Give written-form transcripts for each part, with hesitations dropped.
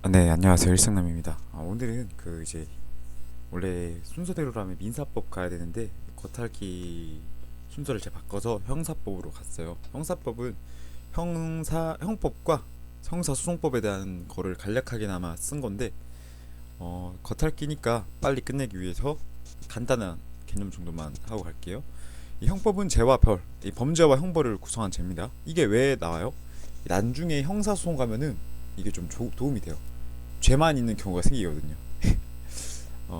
네, 안녕하세요. 일승남입니다. 오늘은 이제 원래 순서대로라면 민사법 가야 되는데 겉핥기 순서를 제가 바꿔서 형사법으로 갔어요. 형사법은 형법과 형사소송법에 대한 거를 간략하게나마 쓴 건데 겉핥기니까 빨리 끝내기 위해서 간단한 개념 정도만 하고 갈게요. 이 형법은 죄와 벌, 이 범죄와 형벌을 구성한 죄입니다. 이게 왜 나와요? 나중에 형사소송 가면은 이게 좀 도움이 돼요. 죄만 있는 경우가 생기거든요.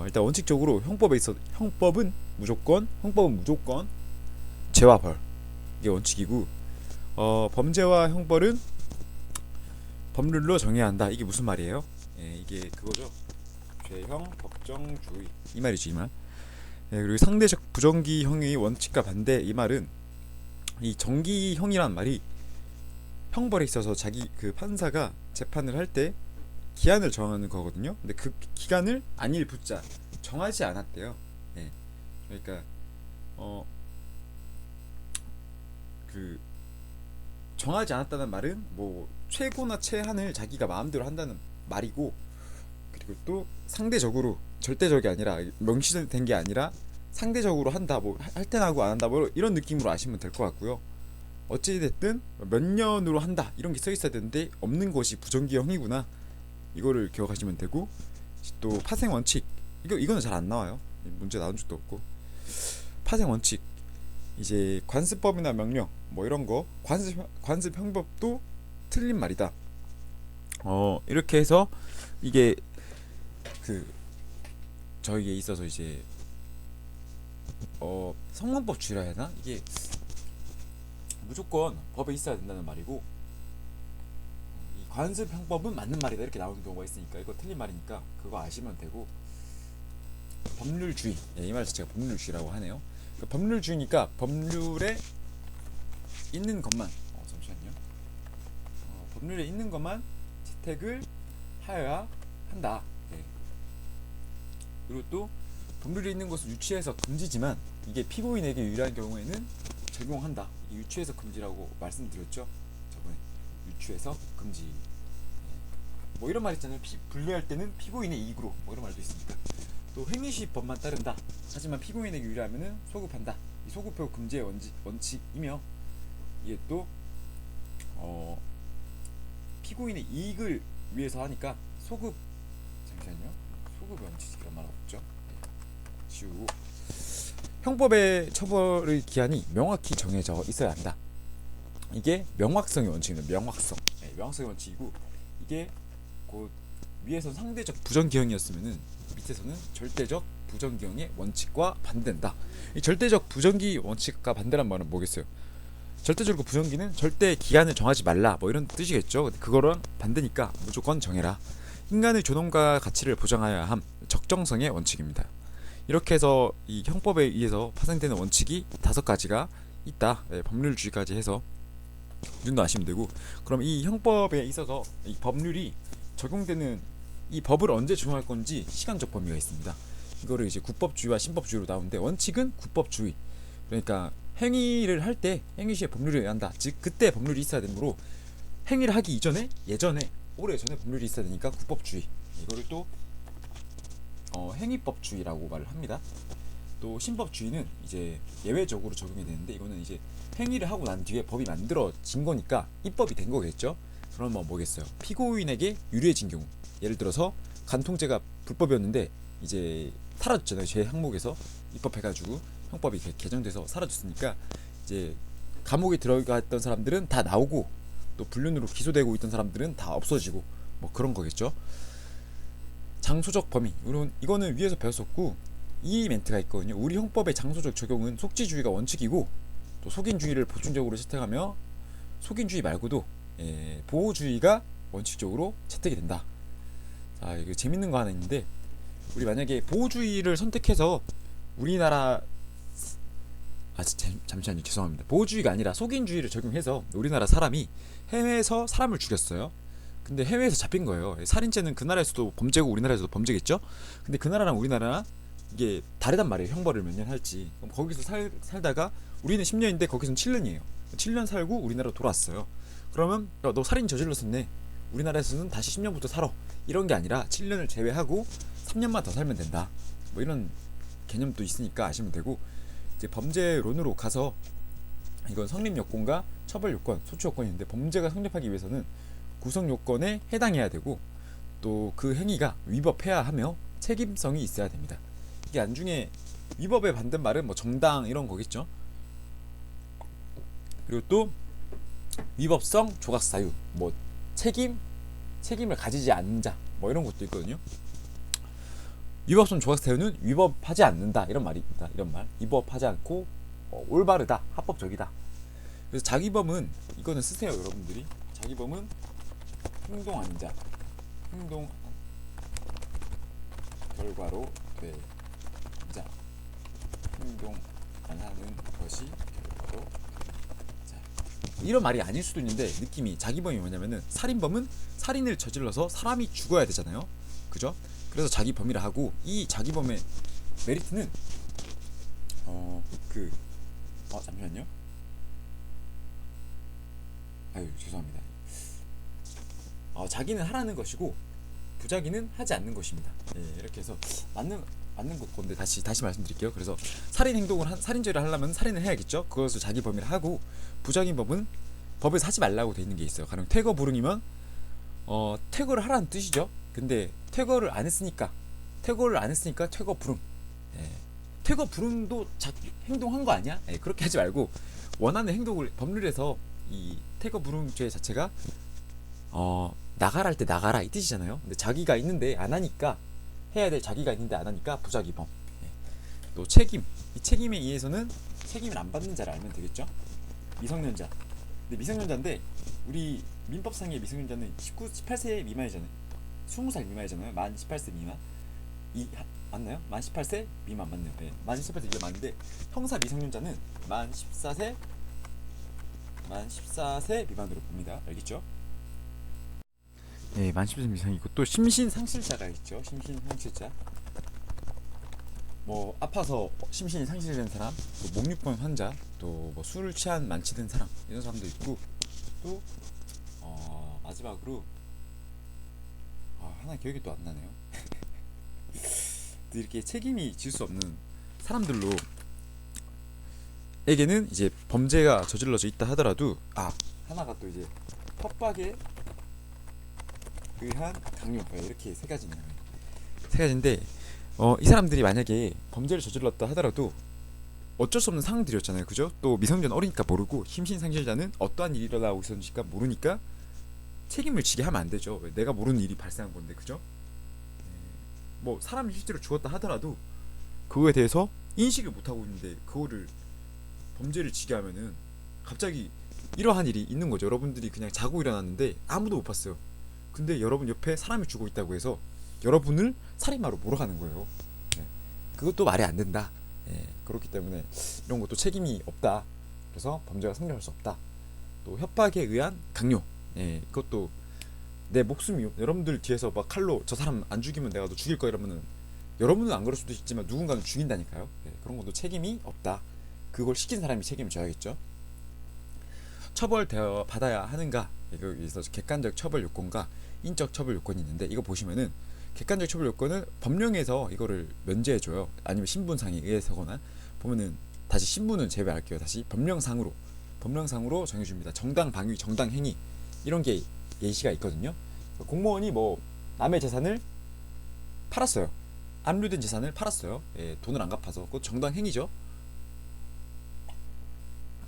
일단 원칙적으로 형법은 무조건 죄와 벌, 이게 원칙이고, 범죄와 형벌은 법률로 정해야 한다. 이게 무슨 말이에요? 이게 그거죠. 죄형 법정주의, 이 말이지, 이 말. 그리고 상대적 부정기형의 원칙과 반대, 이 말은 이 정기형이란 말이 형벌에 있어서 자기 그 판사가 재판을 할 때 기한을 정하는 거거든요. 근데 그 기간을 안일 붙자 정하지 않았대요. 예. 그러니까 어 그 정하지 않았다는 말은 뭐 최고나 최한을 자기가 마음대로 한다는 말이고, 그리고 또 상대적으로 절대적이 아니라 명시된 게 아니라 상대적으로 한다, 뭐 할 땐 하고 안 한다, 뭐 이런 느낌으로 아시면 될 것 같고요. 어찌 됐든 몇 년으로 한다 이런 게 써 있어야 되는데 없는 것이 부정기형이구나, 이거를 기억하시면 되고, 또 파생 원칙, 이거는 잘 안 나와요. 문제 나온 적도 없고. 파생 원칙, 이제 관습법이나 명령 뭐 이런 거, 관습 형법도 틀린 말이다. 이렇게 해서 이게 그 저희에 있어서 이제 성문법주의라 해야 하나, 이게 무조건 법에 있어야 된다는 말이고, 이 관습 형법은 맞는 말이다 이렇게 나오는 경우가 있으니까 이거 틀린 말이니까 그거 아시면 되고, 법률주의, 이 말 자체가 법률주의라고 하네요. 법률주의니까 법률에 있는 것만, 잠시만요. 법률에 있는 것만 채택을 하여야 한다. 네. 그리고 또 법률에 있는 것을 유치해서 금지지만 이게 피고인에게 유리한 경우에는 적용한다. 이 유치해서 금지라고 말씀드렸죠 저번에. 유치해서 금지. 뭐 이런 말 있잖아요. 분류할 때는 피고인의 이익으로, 뭐 이런 말도 있으니까. 또 행위시법만 따른다. 하지만 피고인에게 유리하면은 소급한다. 이 소급표 금지의 원칙이며, 이게 또 피고인의 이익을 위해서 하니까 소급, 잠시만요. 소급 원칙이란 말 없죠. 지우고, 형법의 처벌의 기한이 명확히 정해져 있어야 한다. 이게 명확성의 원칙입니다. 명확성의 원칙이고, 이게 곧 위에선 상대적 부정기형이었으면은 밑에서는 절대적 부정기형의 원칙과 반대된다. 이 절대적 부정기 원칙과 반대란 말은 뭐겠어요? 절대적으로 부정기는 절대 기한을 정하지 말라, 뭐 이런 뜻이겠죠. 근데 그거랑 반대니까 무조건 정해라. 인간의 존엄과 가치를 보장하여야 함, 적정성의 원칙입니다. 이렇게 해서 이 형법에 의해서 파생되는 원칙이 5가지가 있다. 법률주의까지 해서 이 정도 아시면 되고, 그럼 이 형법에 있어서 이 법률이 적용되는, 이 법을 언제 적용할 건지 시간적 범위가 있습니다. 이거를 이제 국법주의와 신법주의로 나오는데, 원칙은 국법주의, 그러니까 행위를 할 때 행위시에 법률이 의한다. 즉 그때 법률이 있어야 되므로 행위를 하기 이전에, 예전에, 오래전에 법률이 있어야 되니까 국법주의. 이거를 또 행위법주의라고 말을 합니다. 또 신법주의는 이제 예외적으로 적용이 되는데, 이거는 이제 행위를 하고 난 뒤에 법이 만들어진 거니까 입법이 된 거겠죠. 그러면 뭐겠어요? 피고인에게 유리해진 경우, 예를 들어서 간통죄가 불법이었는데 이제 사라졌잖아요. 죄 항목에서 입법해가지고 형법이 개정돼서 사라졌으니까 이제 감옥에 들어가 있던 사람들은 다 나오고, 또 불륜으로 기소되고 있던 사람들은 다 없어지고, 뭐 그런 거겠죠. 장소적 범위, 이거는 위에서 배웠었고, 이 멘트가 있거든요. 우리 형법의 장소적 적용은 속지주의가 원칙이고, 또 속인주의를 보충적으로 채택하며 속인주의 말고도 보호주의가 원칙적으로 채택이 된다. 자, 이거 재밌는 거 하나 있는데, 우리 만약에 보호주의를 선택해서 우리나라, 잠시만요, 죄송합니다. 보호주의가 아니라 속인주의를 적용해서 우리나라 사람이 해외에서 사람을 죽였어요. 근데 해외에서 잡힌 거예요. 살인죄는 그 나라에서도 범죄고 우리나라에서도 범죄겠죠. 근데 그 나라랑 우리나라 이게 다르단 말이에요. 형벌을 몇 년 할지. 그럼 거기서 살다가 우리는 10년인데 거기서는 7년이에요. 7년 살고 우리나라로 돌아왔어요. 그러면 너 살인 저질렀었네. 우리나라에서는 다시 10년부터 살아 이런 게 아니라 7년을 제외하고 3년만 더 살면 된다. 뭐 이런 개념도 있으니까 아시면 되고, 이제 범죄론으로 가서 이건 성립 요건과 처벌 요건, 소추 요건이 있는데, 범죄가 성립하기 위해서는 구성 요건에 해당해야 되고 또 그 행위가 위법해야 하며 책임성이 있어야 됩니다. 이게 안중에 위법의 반대말은 뭐 정당 이런 거겠죠. 그리고 또 위법성, 조각사유, 뭐 책임을 가지지 않는 자, 뭐 이런 것도 있거든요. 위법성, 조각사유는 위법하지 않는다 이런 말입니다. 이런 말, 위법하지 않고 올바르다, 합법적이다. 그래서 자기범은, 이거는 쓰세요 여러분들이. 자기범은 행동한 자, 행동 결과로 되자, 행동 안 하는 것이 결과로 되자. 이런 말이 아닐 수도 있는데, 느낌이 자기범이 뭐냐면은, 살인범은 살인을 저질러서 사람이 죽어야 되잖아요, 그죠? 그래서 자기범이라 하고, 이 자기범의 메리트는 잠시만요. 아유 죄송합니다. 자기는 하라는 것이고 부자기는 하지 않는 것입니다. 예, 이렇게 해서 맞는 건데, 다시 말씀드릴게요. 그래서 살인 행동을 살인죄를 하려면 살인을 해야겠죠. 그것을 자기 범위를 하고, 부작인 법은 법에서 하지 말라고 돼 있는 게 있어요. 가령 퇴거 불응이면 퇴거를 하라는 뜻이죠. 근데 퇴거를 안 했으니까 퇴거 불응. 예, 퇴거 불응도 행동한 거 아니야? 예, 그렇게 하지 말고 원하는 행동을, 법률에서 이 퇴거 불응죄 자체가 나가라 할 때 나가라 이 뜻이잖아요. 근데 자기가 있는데 안 하니까, 해야 될 자기가 있는데 안 하니까 부작위범. 예. 또 책임, 이 책임에 의해서는 책임을 안 받는 자를 알면 되겠죠. 미성년자. 근데 미성년자인데 우리 민법상의 미성년자는 18세 미만이잖아요. 20살 미만이잖아요. 만 18세 미만. 맞나요? 만 18세 미만 맞네요. 네. 만 18세 이게 맞는데, 형사 미성년자는 만 14세 미만으로 봅니다. 알겠죠? 네, 만 10세 미성이고, 또 심신상실자가 있죠. 심신상실자. 뭐 아파서 심신이 상실된 사람, 또 목류병 환자, 또 뭐 술을 취한 만취된 사람, 이런 사람도 있고, 또 마지막으로 하나 기억이 또 안 나네요. 이렇게 책임이 질 수 없는 사람들로 에게는 이제 범죄가 저질러져 있다 하더라도, 하나가 또 이제 협박에 의한 강요, 이렇게 세 가지네요. 세 가지인데, 이 사람들이 만약에 범죄를 저질렀다 하더라도 어쩔 수 없는 상황들이었잖아요, 그죠? 또 미성년 어리니까 모르고, 심신상실자는 어떠한 일이 일어나고 있었는지가 모르니까 책임을 지게 하면 안 되죠. 내가 모르는 일이 발생한 건데, 그죠? 뭐 사람이 실제로 죽었다 하더라도 그거에 대해서 인식을 못 하고 있는데 그거를 범죄를 지게 하면은 갑자기 이러한 일이 있는 거죠. 여러분들이 그냥 자고 일어났는데 아무도 못 봤어요. 근데 여러분 옆에 사람이 죽어 있다고 해서 여러분을 살인마로 몰아가는 거예요. 그것도 말이 안 된다. 그렇기 때문에 이런 것도 책임이 없다. 그래서 범죄가 성립할 수 없다. 또 협박에 의한 강요. 그것도 내 목숨이, 여러분들 뒤에서 막 칼로 저 사람 안 죽이면 내가 너 죽일 거야 이러면은, 여러분은 안 그럴 수도 있지만 누군가는 죽인다니까요. 그런 것도 책임이 없다. 그걸 시킨 사람이 책임을 져야겠죠. 처벌 받아야 하는가, 여기서 객관적 처벌 요건과 인적 처벌 요건이 있는데, 이거 보시면은 객관적 처벌 요건은 법령에서 이거를 면제해줘요. 아니면 신분상에 의해서거나, 보면은 다시 신분은 제외할게요. 다시 법령상으로 정해줍니다. 정당 방위, 정당 행위, 이런 게 예시가 있거든요. 공무원이 뭐 남의 재산을 팔았어요. 압류된 재산을 팔았어요. 돈을 안 갚아서. 그것 정당 행위죠.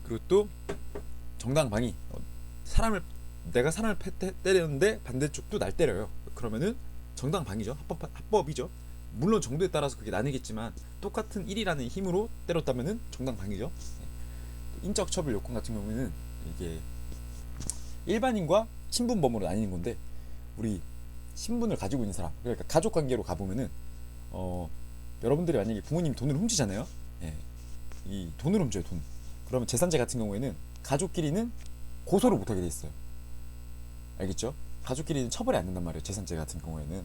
그리고 또 정당 방위, 내가 사람을 때렸는데 반대쪽도 날 때려요. 그러면은 정당 방위죠. 합법이죠. 물론 정도에 따라서 그게 나뉘겠지만 똑같은 1이라는 힘으로 때렸다면은 정당 방위죠. 인적 처벌 요건 같은 경우에는 이게 일반인과 신분범으로 나뉘는 건데, 우리 신분을 가지고 있는 사람, 그러니까 가족 관계로 가보면은 여러분들이 만약에 부모님 돈을 훔치잖아요. 이 돈을 훔쳐요, 돈. 그러면 재산제 같은 경우에는 가족끼리는 고소를 못하게 돼 있어요. 알겠죠? 가족끼리는 처벌이 안 된단 말이에요, 재산제 같은 경우에는.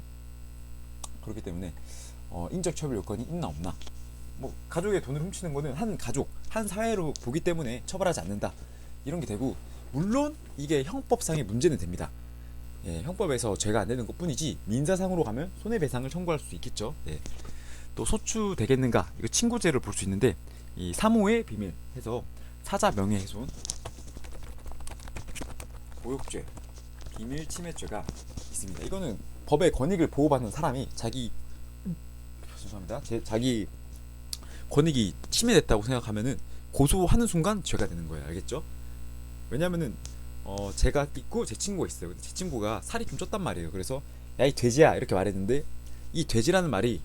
그렇기 때문에 인적 처벌 요건이 있나 없나, 뭐 가족의 돈을 훔치는 거는 한 가족, 한 사회로 보기 때문에 처벌하지 않는다, 이런 게 되고, 물론 이게 형법상의 문제는 됩니다. 형법에서 죄가 안 되는 것뿐이지 민사상으로 가면 손해배상을 청구할 수 있겠죠. 또 소추 되겠는가? 이거 친고죄를 볼 수 있는데 이 사모의 비밀 해서 사자 명예훼손, 모욕죄, 비밀 침해죄가 있습니다. 이거는 법의 권익을 보호받는 사람이 자기 권익이 침해됐다고 생각하면은 고소하는 순간 죄가 되는 거예요. 알겠죠? 왜냐면은 제가 있고 제 친구가 있어요. 근데 제 친구가 살이 좀 쪘단 말이에요. 그래서 야 이 돼지야 이렇게 말했는데 이 돼지라는 말이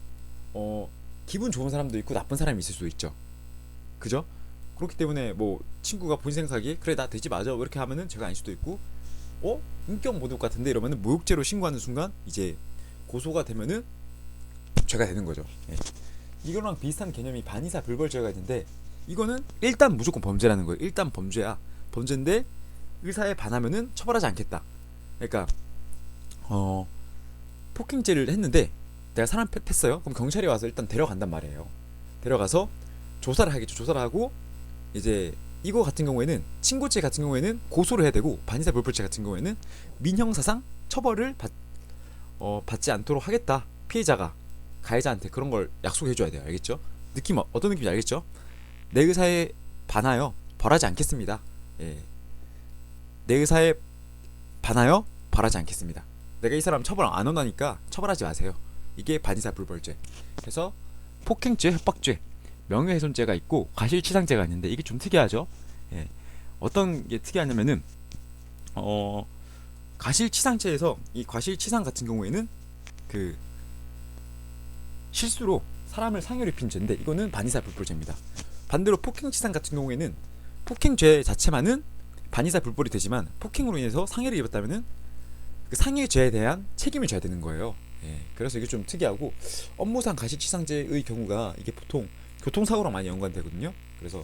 기분 좋은 사람도 있고 나쁜 사람이 있을 수도 있죠. 그죠? 그렇기 때문에 뭐 친구가 본인 생각하기에 그래 나 돼지 맞아 이렇게 하면은 죄가 아닐 수도 있고 인격 모독 같은데 이러면은 모욕죄로 신고하는 순간 이제 고소가 되면은 죄가 되는 거죠. 이거랑 비슷한 개념이 반의사 불벌죄가 있는데 이거는 일단 무조건 범죄라는 거예요. 일단 범죄야. 범죄인데 의사에 반하면은 처벌하지 않겠다. 그러니까 폭행죄를 했는데 내가 사람 팼어요. 그럼 경찰이 와서 일단 데려간단 말이에요. 데려가서 조사를 하겠죠. 조사를 하고 이제 이거 같은 경우에는 친고죄 같은 경우에는 고소를 해야 되고 반의사 불벌죄 같은 경우에는 민형사상 처벌을 받지 않도록 하겠다. 피해자가 가해자한테 그런 걸 약속해 줘야 돼요. 알겠죠? 느낌 어떤 느낌인지 알겠죠? 내 의사에 반하여 벌하지 않겠습니다. 내 의사에 반하여 벌하지 않겠습니다. 내가 이 사람 처벌 안 한다니까 처벌하지 마세요. 이게 반의사 불벌죄. 그래서 폭행죄, 협박죄, 명예훼손죄가 있고 과실치상죄가 있는데 이게 좀 특이하죠. 어떤 게 특이하냐면은 과실치상죄에서 이 과실치상 같은 경우에는 그 실수로 사람을 상해를 입힌 죄인데 이거는 반의사 불벌죄입니다. 반대로 폭행치상 같은 경우에는 폭행죄 자체만은 반의사 불벌이 되지만 폭행으로 인해서 상해를 입었다면은 그 상해죄에 대한 책임을 져야 되는 거예요. 그래서 이게 좀 특이하고 업무상 과실치상죄의 경우가 이게 보통 교통사고랑 많이 연관되거든요. 그래서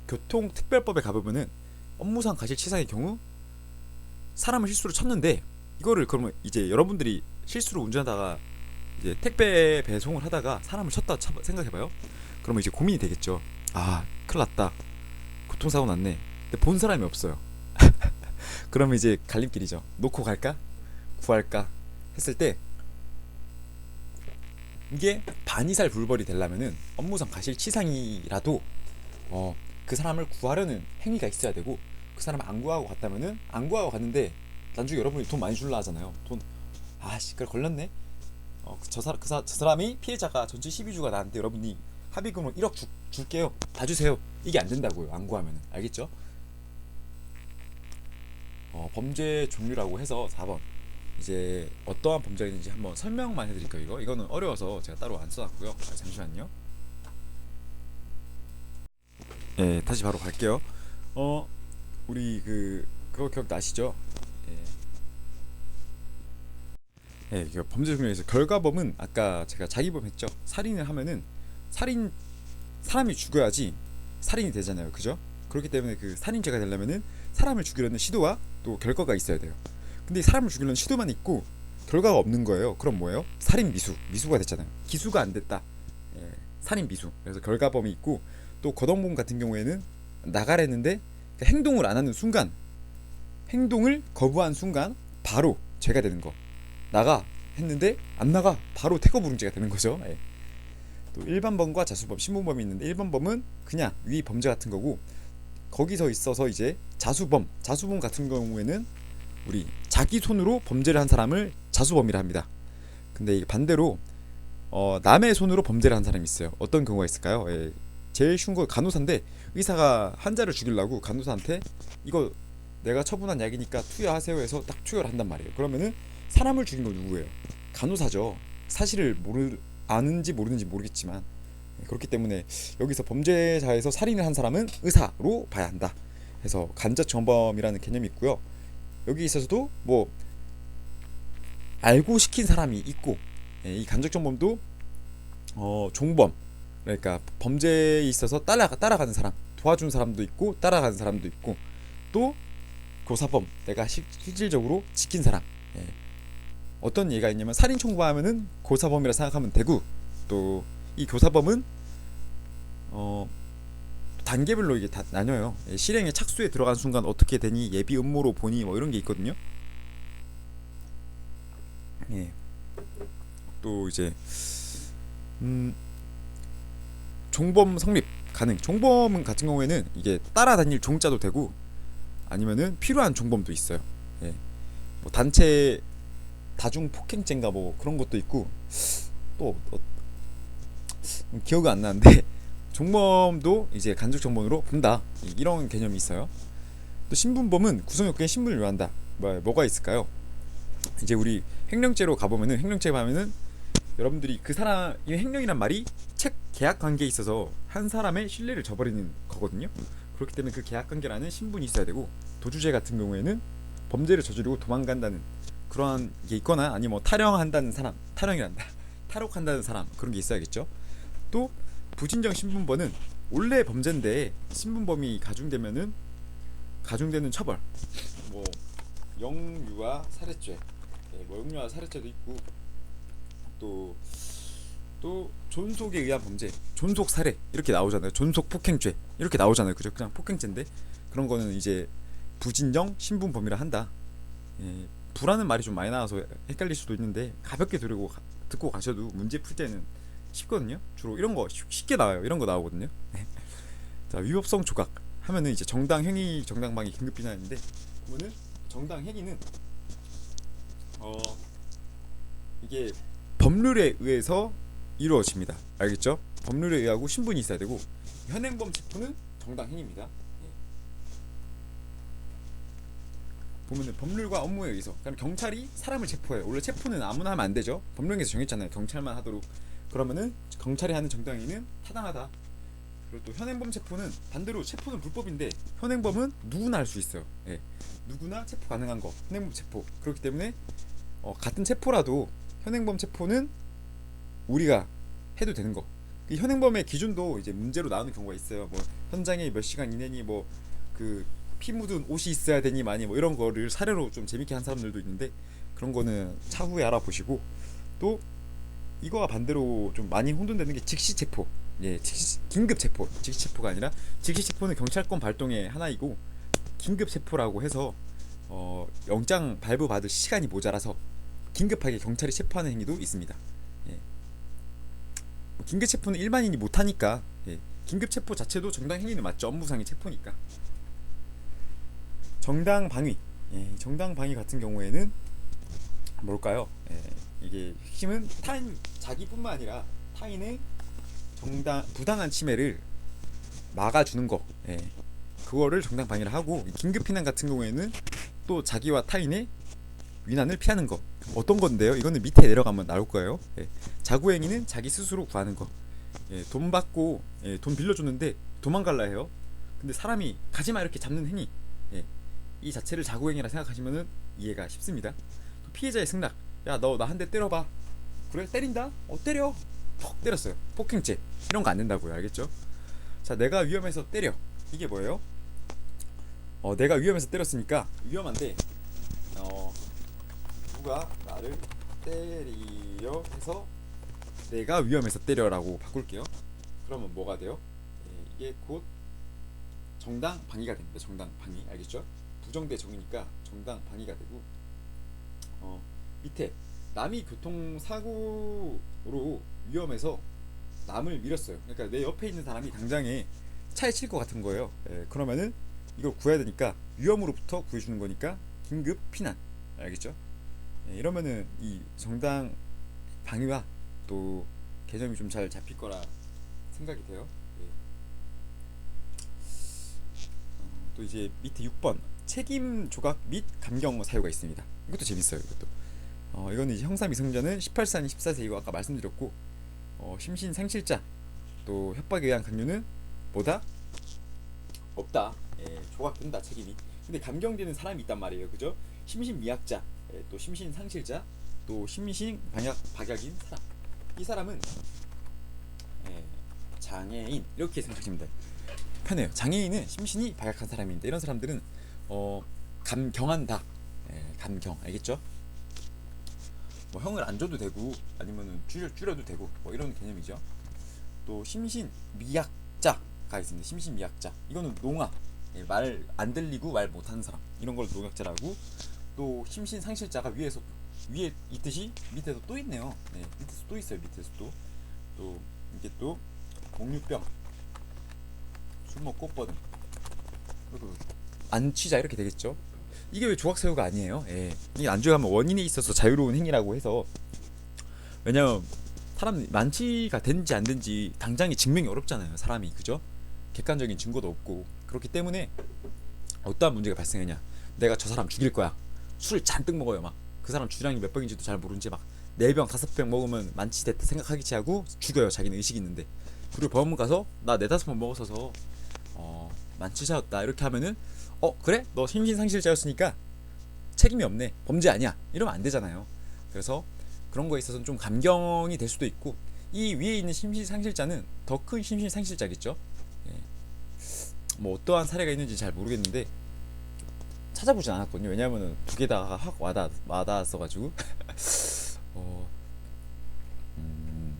교통특별법에 가보면은 업무상 과실치상의 경우 사람을 실수로 쳤는데 이거를 그러면 이제 여러분들이 실수로 운전하다가 이제 택배 배송을 하다가 사람을 쳤다 생각해봐요. 그러면 이제 고민이 되겠죠. 아 큰일 났다. 교통사고 났네. 근데 본 사람이 없어요. 그러면 이제 갈림길이죠. 놓고 갈까? 구할까? 했을 때 이게 반의살 불벌이 되려면은 업무상 과실치상이라도 그 사람을 구하려는 행위가 있어야 되고 그 사람을 안 구하고 갔다면은 안 구하고 갔는데 나중에 여러분이 돈 많이 줄라 하잖아요. 돈 그래 걸렸네. 저 사람이 피해자가 전체 12주가 나한테 여러분이 합의금으로 1억 줄게요. 다 주세요. 이게 안 된다고요. 안 구하면은. 알겠죠? 범죄 종류라고 해서 4번 이제 어떠한 범죄가 있는지 한번 설명만 해드릴게요. 이거는 어려워서 제가 따로 안 써놨고요. 잠시만요. 다시 바로 갈게요. 우리 그거 기억나시죠? 이거 범죄 종류에서 결과범은 아까 제가 자기범 했죠. 살인을 하면은 사람이 죽어야지 살인이 되잖아요. 그죠? 그렇기 때문에 그 살인죄가 되려면은 사람을 죽이려는 시도와 또 결과가 있어야 돼요. 근데 사람을 죽이려는 시도만 있고 결과가 없는 거예요. 그럼 뭐예요? 살인 미수가 됐잖아요. 기수가 안 됐다. 살인 미수. 그래서 결과범이 있고 또 거동범 같은 경우에는 나가랬는데 행동을 안 하는 순간, 행동을 거부한 순간 바로 죄가 되는 거. 나가 했는데 안 나가 바로 태거불응죄가 되는 거죠. 또 일반범과 자수범, 신분범이 있는데 일반범은 그냥 위 범죄 같은 거고 거기서 있어서 이제 자수범 같은 경우에는 우리 자기 손으로 범죄를 한 사람을 자수범이라 합니다. 근데 이게 반대로 남의 손으로 범죄를 한 사람이 있어요. 어떤 경우가 있을까요? 제일 쉬운 거 간호사인데 의사가 환자를 죽이려고 간호사한테 이거 내가 처분한 약이니까 투여하세요 해서 딱 투여를 한단 말이에요. 그러면은 사람을 죽인 건 누구예요? 간호사죠. 사실을 아는지 모르는지 모르겠지만 그렇기 때문에 여기서 범죄자에서 살인을 한 사람은 의사로 봐야 한다. 해서 간접정범이라는 개념이 있고요. 여기 있어서도 뭐 알고 시킨 사람이 있고 이 간접정범도 종범 그러니까 범죄에 있어서 따라가는 사람 도와준 사람도 있고 따라가는 사람도 있고 또 교사범 내가 실질적으로 지킨 사람 어떤 예가 있냐면 살인 청구하면은 고사범이라 생각하면 되고 또 이 교사범은 단계별로 이게 다 나뉘어요. 실행에 착수에 들어간 순간 어떻게 되니 예비 음모로 보니 뭐 이런 게 있거든요. 예. 또 이제 종범 성립 가능. 종범은 같은 경우에는 이게 따라다닐 종자도 되고 아니면은 필요한 종범도 있어요. 예. 뭐 단체 다중 폭행죄인가 뭐 그런 것도 있고 또 기억이 안 나는데 종범도 이제 간접 정범으로 본다 이런 개념이 있어요. 또 신분범은 구성 요건에 신분을 요한다. 뭐가 있을까요? 이제 우리 횡령죄로 가보면은 횡령죄 가면은 여러분들이 그 사람 이 횡령이란 말이 책 계약 관계에 있어서 한 사람의 신뢰를 저버리는 거거든요. 그렇기 때문에 그 계약 관계라는 신분이 있어야 되고 도주죄 같은 경우에는 범죄를 저지르고 도망간다는 그러한 게 있거나 아니면 뭐 탈영한다는 사람 탈영이란다 탈옥한다는 사람 그런 게 있어야겠죠. 또 부진정 신분범은 원래 범죄인데 신분범이 가중되면은 가중되는 처벌 뭐 영유아 살해죄 뭐 영유아 살해죄도 있고 또 존속에 의한 범죄 존속 살해 이렇게 나오잖아요. 존속 폭행죄 이렇게 나오잖아요. 그죠? 그냥 폭행죄인데 그런 거는 이제 부진정 신분범이라 한다. 예, 부라는 말이 좀 많이 나와서 헷갈릴 수도 있는데 가볍게 듣고 가셔도 문제 풀 때는 쉽거든요. 주로 이런 거 쉽게 나와요. 이런 거 나오거든요. 자, 위법성 조각 하면은 이제 정당 행위 정당방위 긴급 비난인데 그러면은 정당 행위는 이게 법률에 의해서 이루어집니다. 알겠죠? 법률에 의하고 신분이 있어야 되고 현행범 체포는 정당 행위입니다. 예. 보면은 법률과 업무에 의해서 그럼 경찰이 사람을 체포해요. 원래 체포는 아무나 하면 안 되죠. 법령에서 정했잖아요. 경찰만 하도록. 그러면은 경찰이 하는 정당 행위는 타당하다. 그리고 또 현행범 체포는 반대로 체포는 불법인데 현행범은 누구나 할 수 있어요. 예. 누구나 체포 가능한 거 현행범 체포. 그렇기 때문에 같은 체포라도 현행범 체포는 우리가 해도 되는 거. 그 현행범의 기준도 이제 문제로 나오는 경우가 있어요. 뭐 현장에 몇 시간 이내니 뭐 그 피 묻은 옷이 있어야 되니 많이 뭐 이런 거를 사례로 좀 재밌게 한 사람들도 있는데 그런 거는 차후에 알아보시고 또 이거와 반대로 좀 많이 혼돈되는 게 즉시 체포. 예, 긴급 체포. 즉시 체포가 아니라 즉시 체포는 경찰권 발동의 하나이고 긴급 체포라고 해서 영장 발부 받을 시간이 모자라서 긴급하게 경찰이 체포하는 행위도 있습니다. 예. 긴급 체포는 일반인이 못하니까 예. 긴급 체포 자체도 정당 행위는 맞죠. 업무상의 체포니까. 정당 방위. 예. 정당 방위 같은 경우에는 뭘까요? 예. 이게 핵심은 타인 자기뿐만 아니라 타인의 부당한 침해를 막아주는 거. 예. 그거를 정당 방위를 하고 긴급 피난 같은 경우에는 또 자기와 타인의 위난을 피하는 거. 어떤 건데요? 이거는 밑에 내려가면 나올 거예요. 예. 자구행위는 자기 스스로 구하는 거. 예. 돈 받고 돈 빌려줬는데 도망갈라 해요. 근데 사람이 가지마 이렇게 잡는 행위. 예. 이 자체를 자구행위라 생각하시면은 이해가 쉽습니다. 또 피해자의 승낙. 야, 너 나 한 대 때려봐. 그래? 때린다? 때려. 퍽 때렸어요. 폭행죄. 이런 거 안 된다고요. 알겠죠? 자, 내가 위험해서 때려. 이게 뭐예요? 내가 위험해서 때렸으니까 위험한데 누가 나를 때리려 해서 내가 위험해서 때려라고 바꿀게요. 그러면 뭐가 돼요? 이게 곧 정당 방위가 됩니다. 정당 방위. 알겠죠? 부정대 정이니까 정당 방위가 되고 밑에 남이 교통사고로 위험해서 남을 밀었어요. 그러니까 내 옆에 있는 사람이 당장에 차에 칠 것 같은 거예요. 그러면은 이걸 구해야 되니까 위험으로부터 구해주는 거니까 긴급 피난. 알겠죠? 이러면은 이 정당 방위와 또 개념이 좀 잘 잡힐 거라 생각이 돼요. 또 이제 밑에 6번 책임 조각 및 감경 사유가 있습니다. 이것도 재밌어요. 이것도 이거는 이제 형사 미성년은 18세 아닌 14세 이거 아까 말씀드렸고 심신상실자 또 협박에 의한 강요는 뭐다? 없다. 조각된다 책임이. 근데 감경되는 사람이 있단 말이에요. 그죠? 심신미약자 또 심신상실자 또 심신박약인 사람. 이 사람은 장애인 이렇게 생각하시면 돼요. 편해요. 장애인은 심신이 박약한 사람인데 이런 사람들은 감경한다. 감경. 알겠죠? 뭐 형을 안 줘도 되고 아니면은 줄여도 되고 뭐 이런 개념이죠. 또 심신미약자가 있습니다. 심신미약자. 이거는 농아. 말 안 들리고 말 못하는 사람. 이런 걸 농약자라고. 또 심신상실자가 위에서 위에 있듯이 밑에도 또 있네요. 네, 밑에서 또 있어요. 밑에서 또 이게 또 목류병, 술먹 꽃버등, 그리고 안취자 이렇게 되겠죠. 이게 왜 조각사유가 아니에요? 예. 이게 안주하면 원인이 있어서 자유로운 행위라고 해서, 왜냐면 사람 만취가 된지 안 된지 당장에 증명이 어렵잖아요. 사람이 그죠? 객관적인 증거도 없고 그렇기 때문에 어떠한 문제가 발생하냐, 내가 저 사람 죽일 거야, 술 잔뜩 먹어요. 막 그 사람 주량이 몇 병인지도 잘 모르는지 막 4병 5병 먹으면 만취됐다 생각하기지 하고 죽여요. 자기는 의식이 있는데. 그리고 병원 가서 나 4-5번 먹었어서 만취자였다 이렇게 하면은 그래? 너 심신상실자였으니까 책임이 없네, 범죄 아니야, 이러면 안 되잖아요. 그래서 그런 거에 있어서는 좀 감경이 될 수도 있고, 이 위에 있는 심신상실자는 더 큰 심신상실자겠죠. 예. 뭐 어떠한 사례가 있는지 잘 모르겠는데 찾아보진 않았거든요. 왜냐면은 두 개 다 확 와닿았어가지고. 어, 음,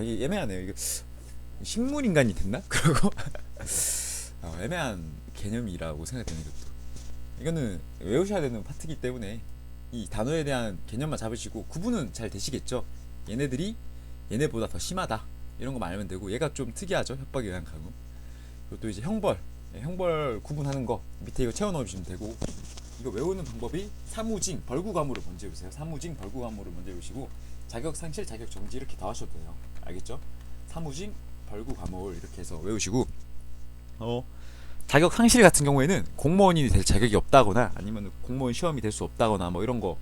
이게 애매하네요. 이게 식물 인간이 됐나? 그러고 애매한 개념이라고 생각되는 것도. 이거는 외우셔야 되는 파트이기 때문에 이 단어에 대한 개념만 잡으시고 구분은 잘 되시겠죠. 얘네들이 얘네보다 더 심하다 이런 거만 알면 되고, 얘가 좀 특이하죠. 협박이 강하고. 그리고 또 이제 형벌, 형벌 구분하는 거 밑에 이거 채워 넣으시면 되고, 이거 외우는 방법이 사무징 벌구감호를 먼저 외우세요. 사무징 벌구감호를 먼저 외우시고 자격 상실 자격 정지 이렇게 다 하셔도 돼요. 알겠죠? 사무징 벌구감호를 이렇게 해서 외우시고, 자격 상실 같은 경우에는 공무원이 될 자격이 없다거나 아니면 공무원 시험이 될 수 없다거나 뭐 이런 거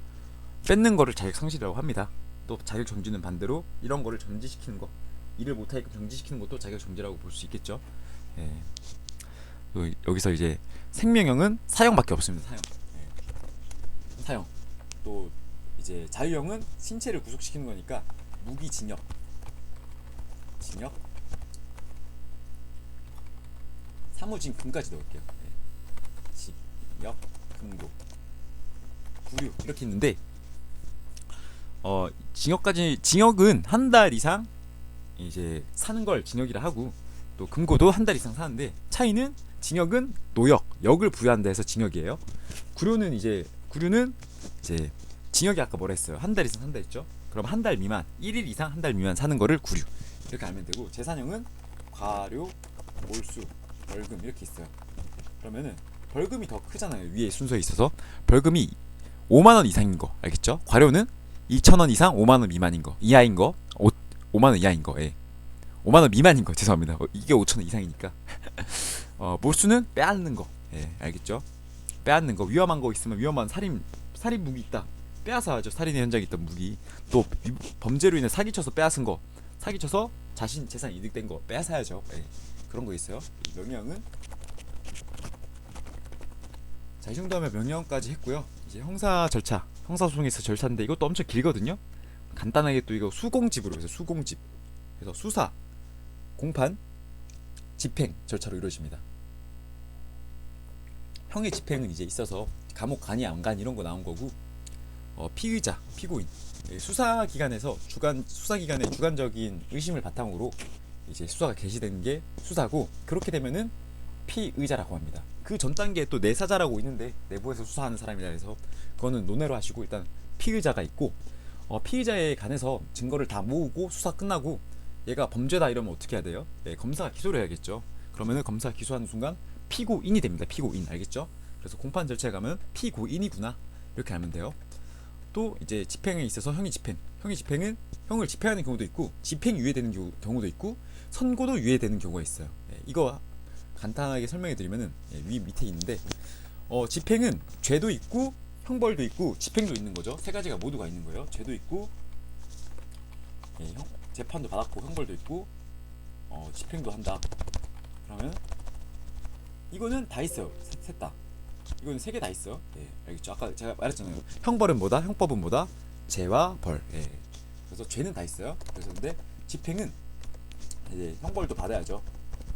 뺏는 거를 자격 상실이라고 합니다. 또 자격 정지는 반대로 이런 거를 정지시키는 거, 일을 못하게끔 정지시키는 것도 자격 정지라고 볼 수 있겠죠. 예. 여기서 이제 생명형은 사형밖에 없습니다. 사형. 예. 사형. 또 이제 자유형은 신체를 구속시키는 거니까 무기징역. 징역. 사무징 금까지 넣을게요. 예. 징역, 금고, 구류 이렇게 있는데, 징역은 한 달 이상 이제 사는 걸 징역이라 하고, 또 금고도 한 달 이상 사는데, 차이는 징역은 노역, 역을 부여한다 해서 징역이에요. 구류는 이제 징역이 아까 뭐라 했어요? 한 달 이상 산다 했죠? 그럼 한 달 미만, 1일 이상 한 달 미만 사는 거를 구류 이렇게 알면 되고, 재산형은 과료, 몰수, 벌금 이렇게 있어요. 그러면은 벌금이 더 크잖아요. 위에 순서에 있어서 벌금이 5만원 이상인 거 알겠죠? 과료는 2,000원 이상 5만원 미만인 거, 이하인 거, 5만원 이하인 거, 예. 5만원 미만인 거, 죄송합니다. 이게 5,000원 이상이니까. 몰수는 빼앗는 거, 예, 알겠죠? 빼앗는 거, 위험한 거 있으면, 위험한 살인 무기 있다, 빼앗아야죠. 살인의 현장에 있던 무기. 또 범죄로 인해 사기쳐서 빼앗은 거, 사기쳐서 자신 재산 이득된 거 빼앗아야죠. 예, 그런 거 있어요. 명령은 자, 이 정도 하면 명령까지 했고요. 이제 형사 절차, 형사소송에서 절차인데 이것도 엄청 길거든요. 간단하게 또 이거 수공집으로 해서 수공집, 그래서 수사, 공판, 집행 절차로 이루어집니다. 형의 집행은 이제 있어서 감옥 가니 안 가니 이런 거 나온 거고, 피의자, 피고인, 수사기관에서 수사기관의 주관적인 의심을 바탕으로 이제 수사가 개시되는 게 수사고, 그렇게 되면은 피의자라고 합니다. 그 전 단계에 또 내사자라고 있는데, 내부에서 수사하는 사람이라 해서 그거는 논외로 하시고, 일단 피의자가 있고, 피의자에 관해서 증거를 다 모으고 수사 끝나고 얘가 범죄다 이러면 어떻게 해야 돼요? 검사가 기소를 해야겠죠. 그러면은 검사가 기소하는 순간 피고인이 됩니다. 피고인, 알겠죠? 그래서 공판 절차에 가면 피고인이구나 이렇게 알면 돼요. 또 이제 집행에 있어서 형의 집행은 형을 집행하는 경우도 있고, 집행 유예되는 경우도 있고, 선고도 유예되는 경우가 있어요. 이거 간단하게 설명해 드리면은 밑에 있는데, 집행은 죄도 있고 형벌도 있고 집행도 있는 거죠. 세 가지가 모두가 있는 거예요. 죄도 있고, 재판도 받았고, 형벌도 있고, 집행도 한다. 그러면 이거는 다 있어요. 셋 다. 이거는 세 개 다 있어요. 알겠죠? 아까 제가 말했잖아요. 형벌은 뭐다? 형법은 뭐다? 죄와 벌. 그래서 죄는 다 있어요. 그래서 근데 집행은 이제 형벌도 받아야죠.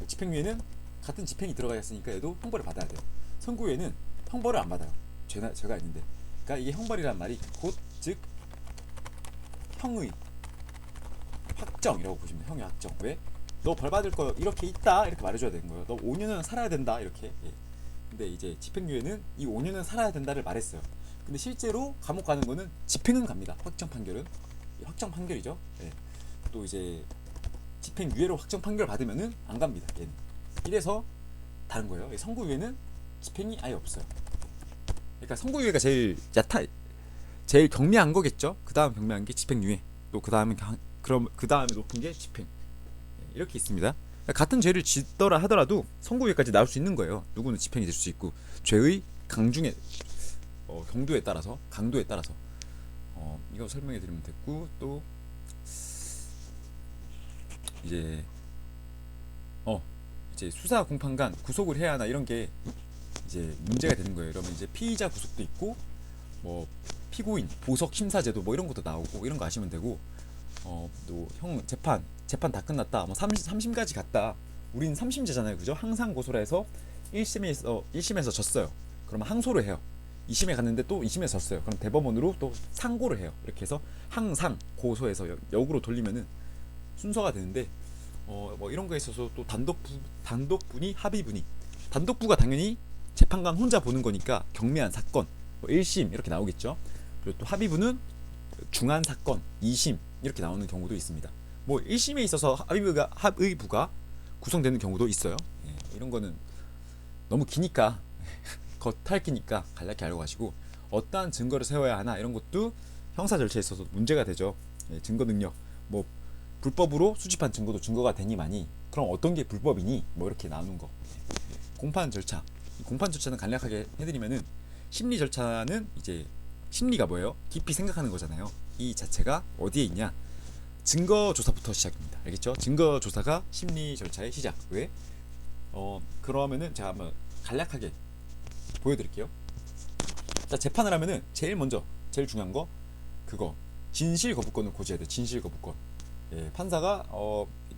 집행유예는 같은 집행이 들어가 있으니까 얘도 형벌을 받아야 돼요. 선고유예는 형벌을 안 받아요. 죄가 있는데. 그러니까 이게 형벌이란 말이 곧 즉 형의 확정이라고 보시면 돼요. 형의 확정. 왜? 너 벌 받을 거 이렇게 있다 이렇게 말해줘야 되는 거예요. 너 5년은 살아야 된다 이렇게. 근데 이제 집행유예는 이 5년은 살아야 된다를 말했어요. 근데 실제로 감옥 가는 거는 집행은 갑니다. 확정 판결은 확정 판결이죠. 예. 또 이제 집행유예로 확정 판결 받으면은 안 갑니다. 얘는. 이래서 다른 거예요. 선고유예는 집행이 아예 없어요. 그러니까 선고유예가 제일 경미한 거겠죠. 그 다음 경미한 게 집행유예. 또 그 다음에 그럼 그 다음에 높은 게 집행. 이렇게 있습니다. 같은 죄를 짓더라 하더라도 선고유예까지 나올 수 있는 거예요. 누구는 집행이 될 수 있고 죄의 강중에 경도에 따라서 강도에 따라서 이거 설명해 드리면 됐고 또 이제 이제 수사 공판관 구속을 해야 하나 이런 게 이제 문제가 되는 거예요. 그러면 이제 피의자 구속도 있고 뭐 피고인 보석 심사제도 뭐 이런 것도 나오고 이런 거 아시면 되고 또 형 재판 다 끝났다 뭐 3심까지 갔다 우린 3심제잖아요 그죠? 항상 고소를 해서 1심에서 졌어요. 그러면 항소를 해요. 2심에 갔는데 또 2심에서 졌어요. 그럼 대법원으로 또 상고를 해요. 이렇게 해서 항상 고소해서 역으로 돌리면은 순서가 되는데 뭐 이런 거에 있어서 또 단독분이 합의분이 단독부가 당연히 재판관 혼자 보는 거니까 경미한 사건 뭐 1심 이렇게 나오겠죠. 그리고 또 합의부는 중한 사건 2심 이렇게 나오는 경우도 있습니다. 뭐 1심에 있어서 합의부가 구성되는 경우도 있어요. 예, 이런 거는 너무 기니까 겉핥기니까 간략히 알고 가시고 어떠한 증거를 세워야 하나 이런 것도 형사 절차에 있어서 문제가 되죠. 예, 증거 능력 뭐 불법으로 수집한 증거도 증거가 되니만이 그럼 어떤 게 불법이니 뭐 이렇게 나누는 거. 공판 절차 공판 절차는 간략하게 해드리면은 심리 절차는 이제 심리가 뭐예요? 깊이 생각하는 거잖아요. 이 자체가 어디에 있냐? 증거 조사부터 시작입니다. 알겠죠? 증거 조사가 심리 절차의 시작. 왜? 그러면은 제가 한번 간략하게 보여드릴게요. 자, 재판을 하면은 제일 중요한 거 그거 진실 거부권을 고지해야 돼. 진실 거부권. 예, 판사가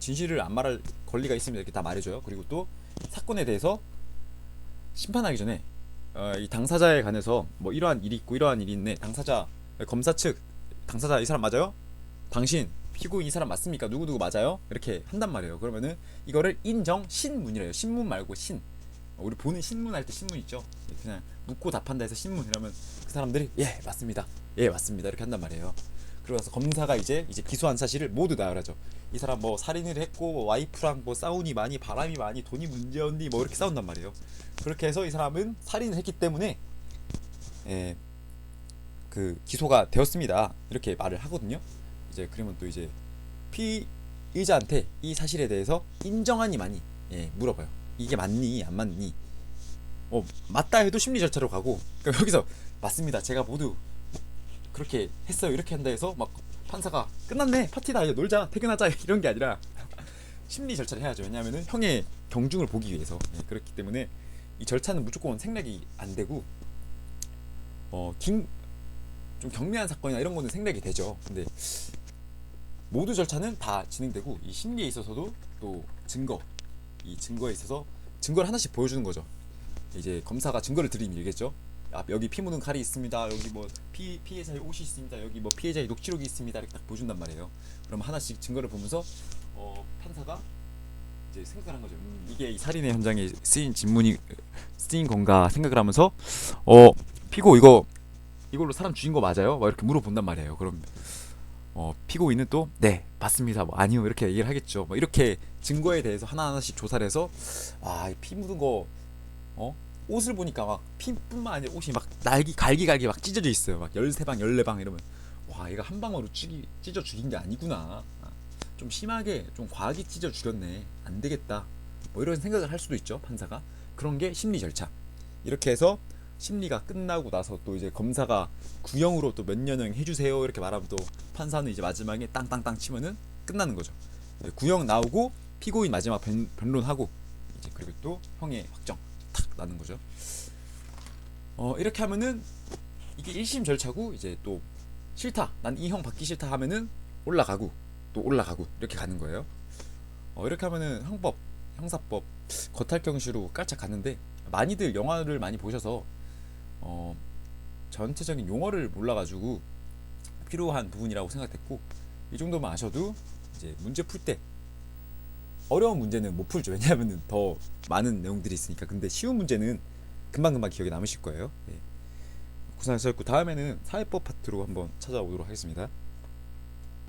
진실을 안 말할 권리가 있으면 이렇게 다 말해줘요. 그리고 또 사건에 대해서 심판하기 전에 이 당사자에 관해서 뭐 이러한 일이 있고 이러한 일이 있네. 당사자 검사 측 당사자 이 사람 맞아요? 당신 피고인 이 사람 맞습니까? 누구누구 맞아요? 이렇게 한단 말이에요. 그러면은 이거를 인정 신문이래요. 신문 말고 신. 우리 보는 신문 할 때 신문 있죠. 그냥 묻고 답한다 해서 신문 이러면 그 사람들이 예 맞습니다. 예 맞습니다. 이렇게 한단 말이에요. 그러고서 검사가 이제 기소한 사실을 모두 나열하죠. 이 사람 뭐 살인을 했고 뭐 와이프랑 뭐 싸우니 많이 바람이 많이 돈이 문제였니 뭐 이렇게 싸운단 말이에요. 그렇게 해서 이 사람은 살인을 했기 때문에 그 기소가 되었습니다. 이렇게 말을 하거든요. 이제 그러면 또 이제 피의자한테 이 사실에 대해서 인정하니 많이 물어봐요. 이게 맞니 안 맞니? 맞다 해도 심리 절차로 가고 그러니까 여기서 맞습니다. 제가 모두 그렇게 했어요. 이렇게 한다 해서 막 판사가 끝났네 파티다 이제 놀자 퇴근하자 이런 게 아니라 심리 절차를 해야죠. 왜냐하면은 형의 경중을 보기 위해서. 그렇기 때문에 이 절차는 무조건 생략이 안 되고 좀 경미한 사건이나 이런 거는 생략이 되죠. 근데 모두 절차는 다 진행되고 이 심리에 있어서도 또 이 증거에 있어서 증거를 하나씩 보여주는 거죠. 이제 검사가 증거를 들이면 이겠죠. 여기 피 묻은 칼이 있습니다. 여기 뭐 피해자의 옷이 있습니다. 여기 뭐 피해자의 녹취록이 있습니다. 이렇게 딱 보여준단 말이에요. 그럼 하나씩 증거를 보면서 판사가 이제 생각을 한 거죠. 이게 이 살인의 현장에 쓰인 건가 생각을 하면서 피고 이걸로 사람 죽인 거 맞아요? 막 이렇게 물어본단 말이에요. 그럼 피고인은 또 네 맞습니다. 뭐 아니요 이렇게 얘기를 하겠죠. 뭐 이렇게 증거에 대해서 하나하나씩 조사를 해서 피 묻은 거 옷을 보니까 막 피뿐만 아니라 옷이 막 갈기 막 찢어져 있어요. 막 13방 14방 이러면 와 얘가 한 방으로 찢어 죽인 게 아니구나. 좀 심하게 좀 과하게 찢어 죽였네. 안 되겠다. 뭐 이런 생각을 할 수도 있죠. 판사가. 그런 게 심리 절차. 이렇게 해서 심리가 끝나고 나서 또 이제 검사가 구형으로 또 몇 년형 해주세요 이렇게 말하면 또 판사는 이제 마지막에 땅땅땅 치면은 끝나는 거죠. 구형 나오고 피고인 마지막 변론하고 이제 그리고 또 형의 확정 탁 나는 거죠. 이렇게 하면은 이게 1심 절차고 이제 또 싫다 난 이 형 받기 싫다 하면은 올라가고 또 올라가고 이렇게 가는 거예요. 이렇게 하면은 형사법 겉핥경시로 깔짝 갔는데 많이들 영화를 많이 보셔서 전체적인 용어를 몰라가지고 필요한 부분이라고 생각됐고 이 정도만 아셔도 이제 문제 풀 때 어려운 문제는 못 풀죠. 왜냐하면 더 많은 내용들이 있으니까. 근데 쉬운 문제는 금방금방 기억에 남으실 거예요. 예. 고생하셨고 다음에는 사회법 파트로 한번 찾아오도록 하겠습니다.